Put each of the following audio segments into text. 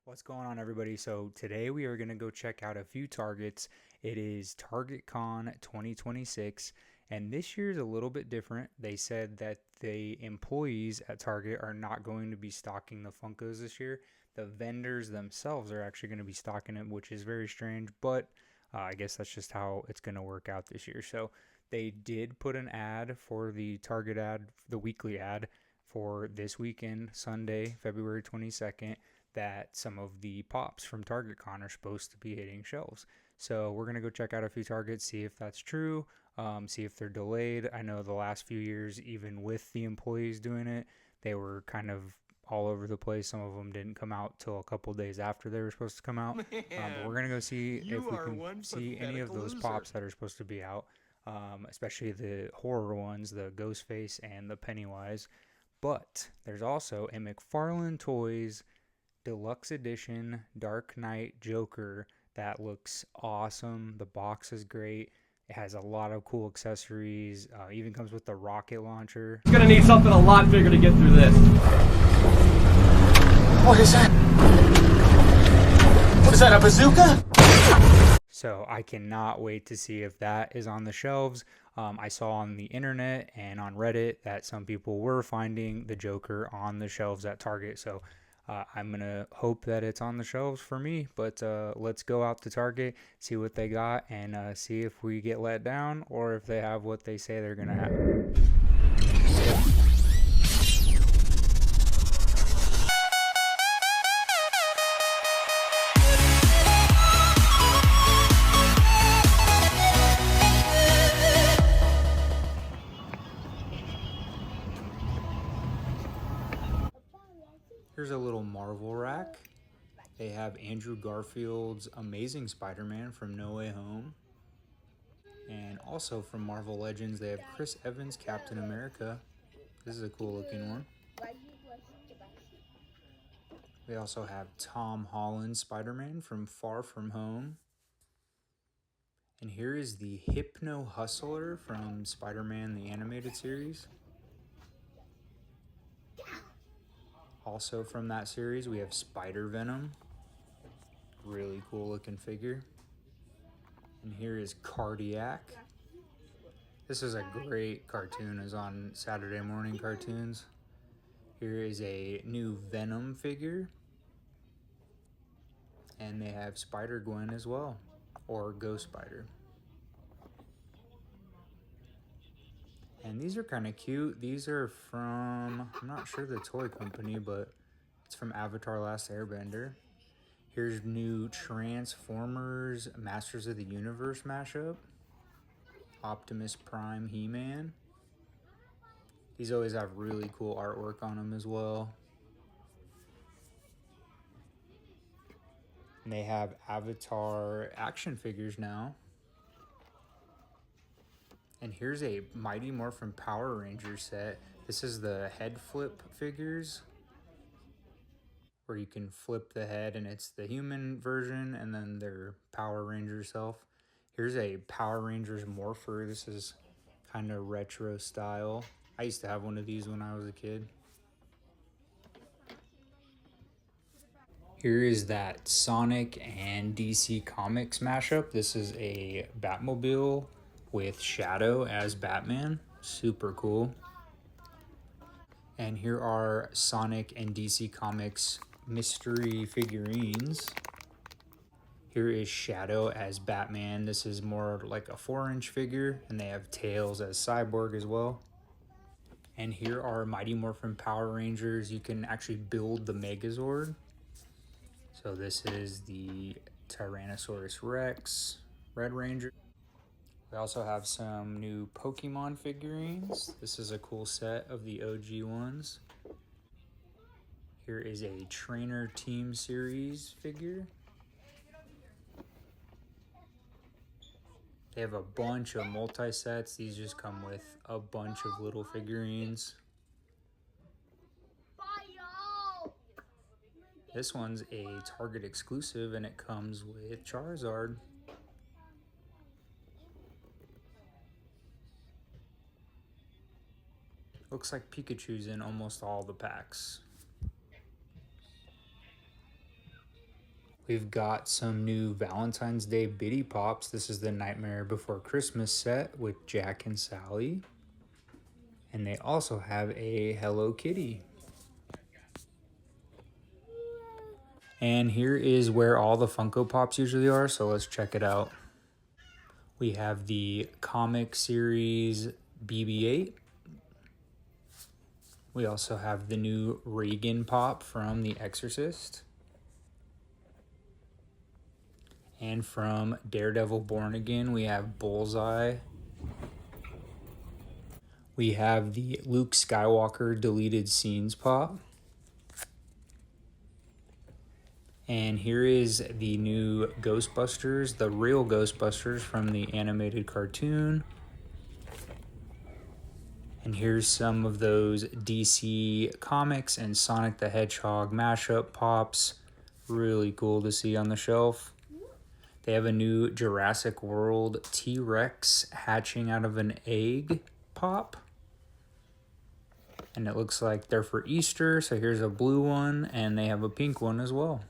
What's going on, everybody? So today we are going to go check out a few Targets. It is Target Con 2026, and this year is a little bit different. They said that the employees at Target are not going to be stocking the Funkos this year. The vendors themselves are actually going to be stocking it, which is very strange, but I guess that's just how it's going to work out this year. So they did put an ad for the Target ad, the weekly ad for this weekend, Sunday, February 22nd, that some of the pops from Target Con are supposed to be hitting shelves. So we're going to go check out a few Targets, see if that's true, see if they're delayed. I know the last few years, even with the employees doing it, they were kind of all over the place. Some of them didn't come out till a couple days after they were supposed to come out. But we're going to go see if we can see any of those pops that are supposed to be out, especially the horror ones, the Ghostface and the Pennywise. But there's also a McFarlane Toys Deluxe Edition Dark Knight Joker that looks awesome. The box is great. It has a lot of cool accessories. Even comes with the rocket launcher. It's gonna need something a lot bigger to get through this. What is that? What is that, a bazooka? So I cannot wait to see if that is on the shelves. I saw on the internet and on Reddit that some people were finding the Joker on the shelves at Target. So I'm going to hope that it's on the shelves for me, but let's go out to Target, see what they got, and see if we get let down or if they have what they say they're going to have. Here's a little Marvel rack. They have Andrew Garfield's Amazing Spider-Man from No Way Home. And also from Marvel Legends, they have Chris Evans' Captain America. This is a cool looking one. They also have Tom Holland's Spider-Man from Far From Home. And here is the Hypno Hustler from Spider-Man the Animated Series. Also from that series, we have Spider-Venom. Really cool looking figure. And here is Cardiac. This is a great cartoon. It's on Saturday morning cartoons. Here is a new Venom figure. And they have Spider-Gwen as well, or Ghost Spider. And these are kind of cute. These are from, I'm not sure the toy company, but it's from Avatar Last Airbender. Here's new Transformers Masters of the Universe mashup. Optimus Prime He-Man. These always have really cool artwork on them as well. And they have Avatar action figures now. And here's a Mighty Morphin Power Rangers set. This is the head flip figures, where you can flip the head and it's the human version and then their Power Ranger self. Here's a Power Rangers Morpher. This is kind of retro style. I used to have one of these when I was a kid. Here is that Sonic and DC Comics mashup. This is a Batmobile with Shadow as Batman. Super cool. And here are Sonic and DC Comics mystery figurines. Here is Shadow as Batman. This is more like a 4-inch figure, and they have Tails as Cyborg as well. And here are Mighty Morphin Power Rangers. You can actually build the Megazord. So this is the Tyrannosaurus Rex Red Ranger. We also have some new Pokemon figurines. This is a cool set of the OG ones. Here is a Trainer Team Series figure. They have a bunch of multi-sets. These just come with a bunch of little figurines. This one's a Target exclusive and it comes with Charizard. Looks like Pikachu's in almost all the packs. We've got some new Valentine's Day Biddy Pops. This is the Nightmare Before Christmas set with Jack and Sally. And they also have a Hello Kitty. And here is where all the Funko Pops usually are, so let's check it out. We have the comic series BB-8. We also have the new Regan Pop from The Exorcist. And from Daredevil Born Again, we have Bullseye. We have the Luke Skywalker Deleted Scenes Pop. And here is the new Ghostbusters, the real Ghostbusters from the animated cartoon. And here's some of those DC Comics and Sonic the Hedgehog mashup pops. Really cool to see on the shelf. They have a new Jurassic World T-Rex hatching out of an egg pop. And it looks like they're for Easter, so here's a blue one, and they have a pink one as well.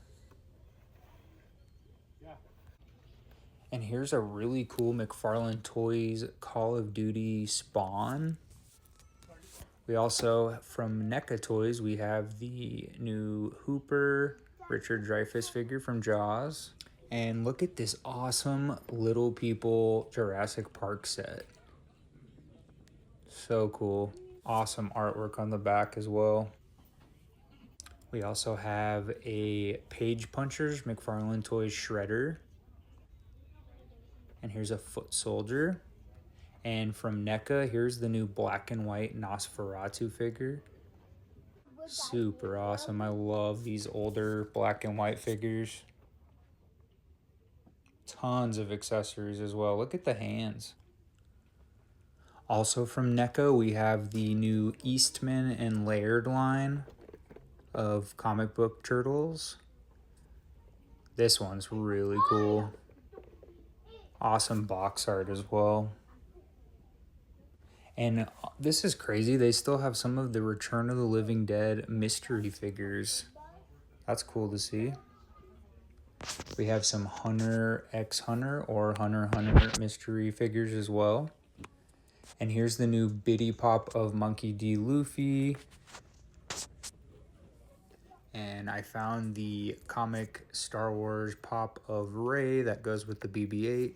And here's a really cool McFarlane Toys Call of Duty Spawn. We also, from NECA Toys, we have the new Hooper Richard Dreyfuss figure from Jaws. And look at this awesome Little People Jurassic Park set. So cool. Awesome artwork on the back as well. We also have a Page Punchers McFarlane Toys Shredder. And here's a Foot Soldier. And from NECA, here's the new black and white Nosferatu figure. Super awesome. I love these older black and white figures. Tons of accessories as well. Look at the hands. Also from NECA, we have the new Eastman and Laird line of comic book turtles. This one's really cool. Awesome box art as well. And this is crazy. They still have some of the Return of the Living Dead mystery figures. That's cool to see. We have some Hunter x Hunter or Hunter x mystery figures as well. And here's the new Biddy Pop of Monkey D. Luffy. And I found the comic Star Wars pop of Rey that goes with the BB-8.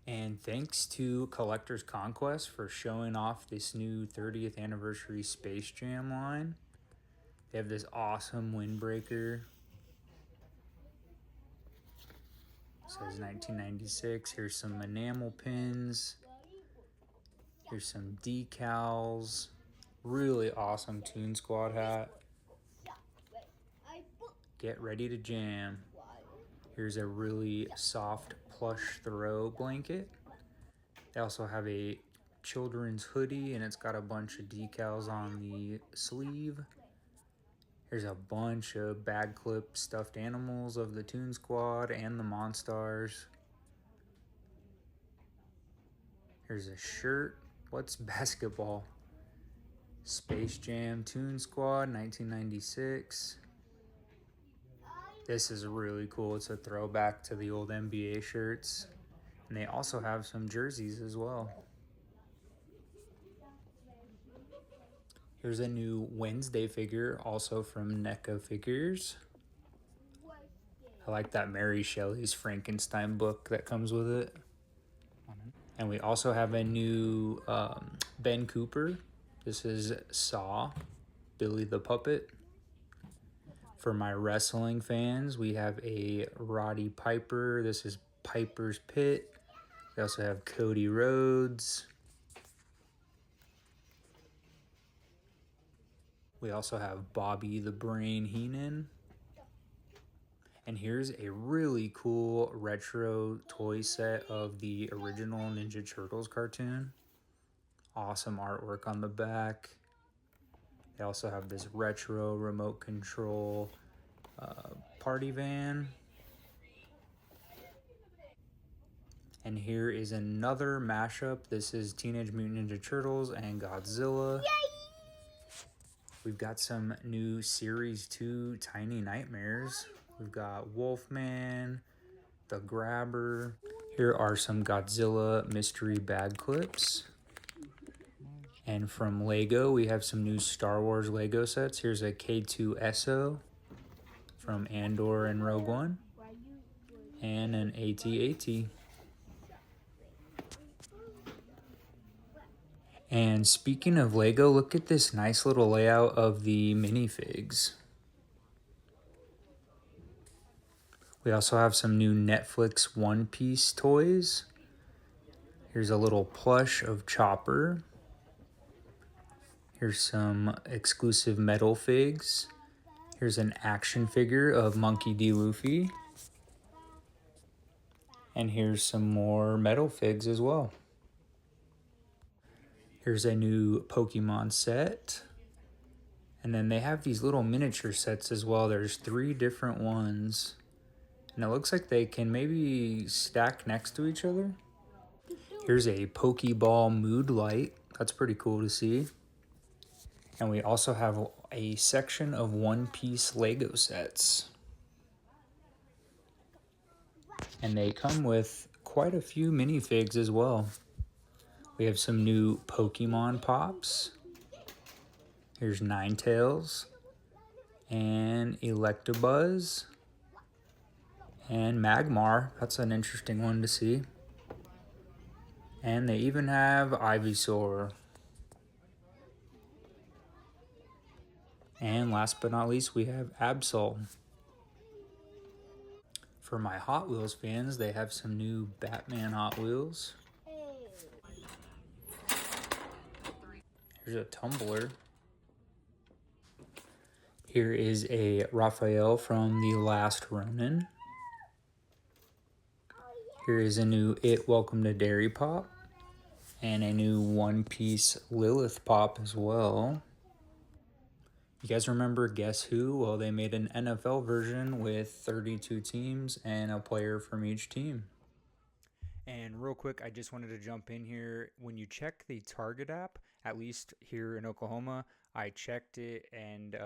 And thanks to Collector's Conquest for showing off this new 30th anniversary Space Jam line. They have this awesome windbreaker. It says 1996. Here's some enamel pins. Here's some decals. Really awesome Toon Squad hat. Get ready to jam. Here's a really soft plush throw blanket. They also have a children's hoodie, and it's got a bunch of decals on the sleeve. Here's a bunch of bag clip stuffed animals of the Toon Squad and the Monstars. Here's a shirt. What's basketball? Space Jam Toon Squad, 1996. This is really cool. It's a throwback to the old NBA shirts. And they also have some jerseys as well. Here's a new Wednesday figure, also from NECA Figures. I like that Mary Shelley's Frankenstein book that comes with it. And we also have a new Ben Cooper. This is Saw, Billy the Puppet. For my wrestling fans, we have a Roddy Piper. This is Piper's Pit. We also have Cody Rhodes. We also have Bobby the Brain Heenan. And here's a really cool retro toy set of the original Ninja Turtles cartoon. Awesome artwork on the back. They also have this retro remote control party van. And here is another mashup. This is Teenage Mutant Ninja Turtles and Godzilla. Yay! We've got some new Series 2 Tiny Nightmares. We've got Wolfman, the Grabber. Here are some Godzilla mystery bag clips. And from Lego, we have some new Star Wars Lego sets. Here's a K2SO from Andor and Rogue One, and an AT-AT. And speaking of Lego, look at this nice little layout of the minifigs. We also have some new Netflix One Piece toys. Here's a little plush of Chopper. Here's some exclusive metal figs. Here's an action figure of Monkey D. Luffy. And here's some more metal figs as well. Here's a new Pokemon set. And then they have these little miniature sets as well. There's 3 different ones. And it looks like they can maybe stack next to each other. Here's a Pokeball Mood Light. That's pretty cool to see. And we also have a section of One Piece Lego sets. And they come with quite a few minifigs as well. We have some new Pokemon Pops. Here's Ninetales and Electabuzz and Magmar. That's an interesting one to see. And they even have Ivysaur. And last but not least, we have Absol. For my Hot Wheels fans, they have some new Batman Hot Wheels. Here's a tumbler. Here is a Raphael from The Last Ronin. Here is a new It Welcome to Derry Pop. And a new One Piece Lilith Pop as well. You guys remember Guess Who? Well, they made an NFL version with 32 teams and a player from each team. And real quick, I just wanted to jump in here. When you check the Target app, at least here in Oklahoma, I checked it and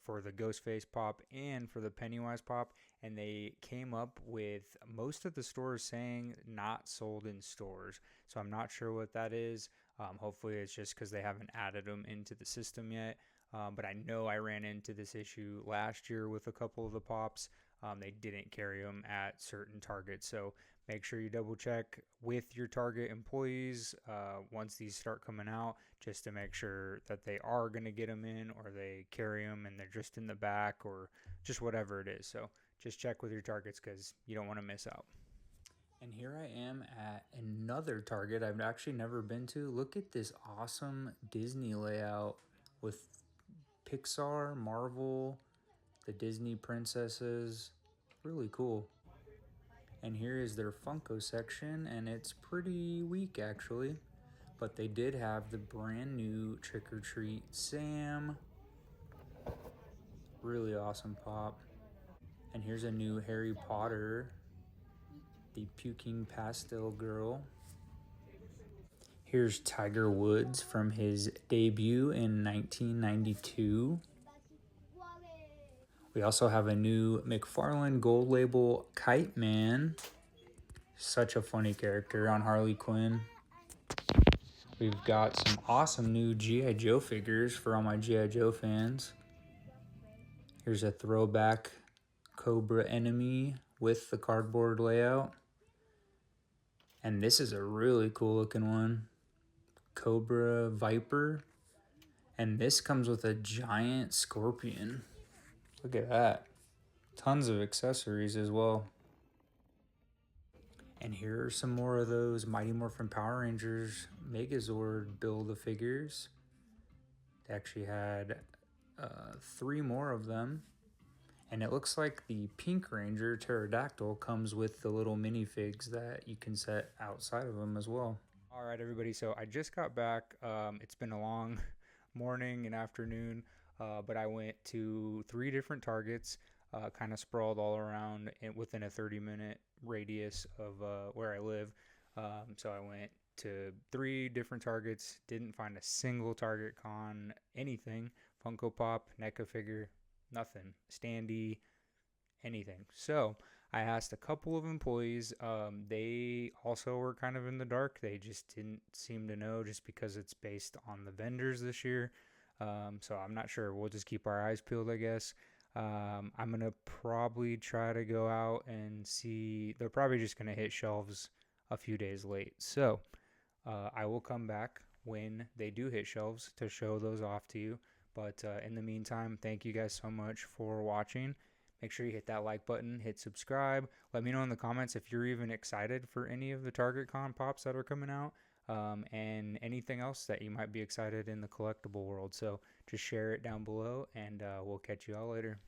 for the Ghostface Pop and for the Pennywise Pop, and they came up with most of the stores saying not sold in stores. So I'm not sure what that is. Hopefully it's just because they haven't added them into the system yet. But I know I ran into this issue last year with a couple of the Pops. They didn't carry them at certain Targets. So make sure you double check with your Target employees once these start coming out, just to make sure that they are going to get them in, or they carry them and they're just in the back, or just whatever it is. So just check with your Targets because you don't want to miss out. And here I am at another Target I've actually never been to. Look at this awesome Disney layout with Pixar, Marvel, the Disney princesses. Really cool. And here is their Funko section, and it's pretty weak actually. But they did have the brand new Trick or Treat Sam. Really awesome pop. And here's a new Harry Potter, the Puking Pastel Girl. Here's Tiger Woods from his debut in 1992. We also have a new McFarlane Gold Label Kite Man. Such a funny character on Harley Quinn. We've got some awesome new G.I. Joe figures for all my G.I. Joe fans. Here's a throwback Cobra Enemy with the cardboard layout. And this is a really cool looking one. Cobra Viper. And this comes with a giant scorpion. Look at that. Tons of accessories as well. And here are some more of those Mighty Morphin Power Rangers Megazord Build-A-Figures. They actually had 3 more of them. And it looks like the Pink Ranger Pterodactyl comes with the little minifigs that you can set outside of them as well. All right, everybody. So I just got back. It's been a long morning and afternoon, but I went to 3 different Targets, kind of sprawled all around within a 30-minute radius of where I live. So I went to 3 different Targets, didn't find a single Target Con anything. Funko Pop, NECA figure, nothing. Standee, anything. So I asked a couple of employees. They also were kind of in the dark. They just didn't seem to know, just because it's based on the vendors this year. So I'm not sure. We'll just keep our eyes peeled, I guess. I'm gonna probably try to go out and see. They're probably just gonna hit shelves a few days late. So I will come back when they do hit shelves to show those off to you. But in the meantime, thank you guys so much for watching. Make sure you hit that like button, hit subscribe. Let me know in the comments if you're even excited for any of the Target Con pops that are coming out, and anything else that you might be excited in the collectible world. So just share it down below, and we'll catch you all later.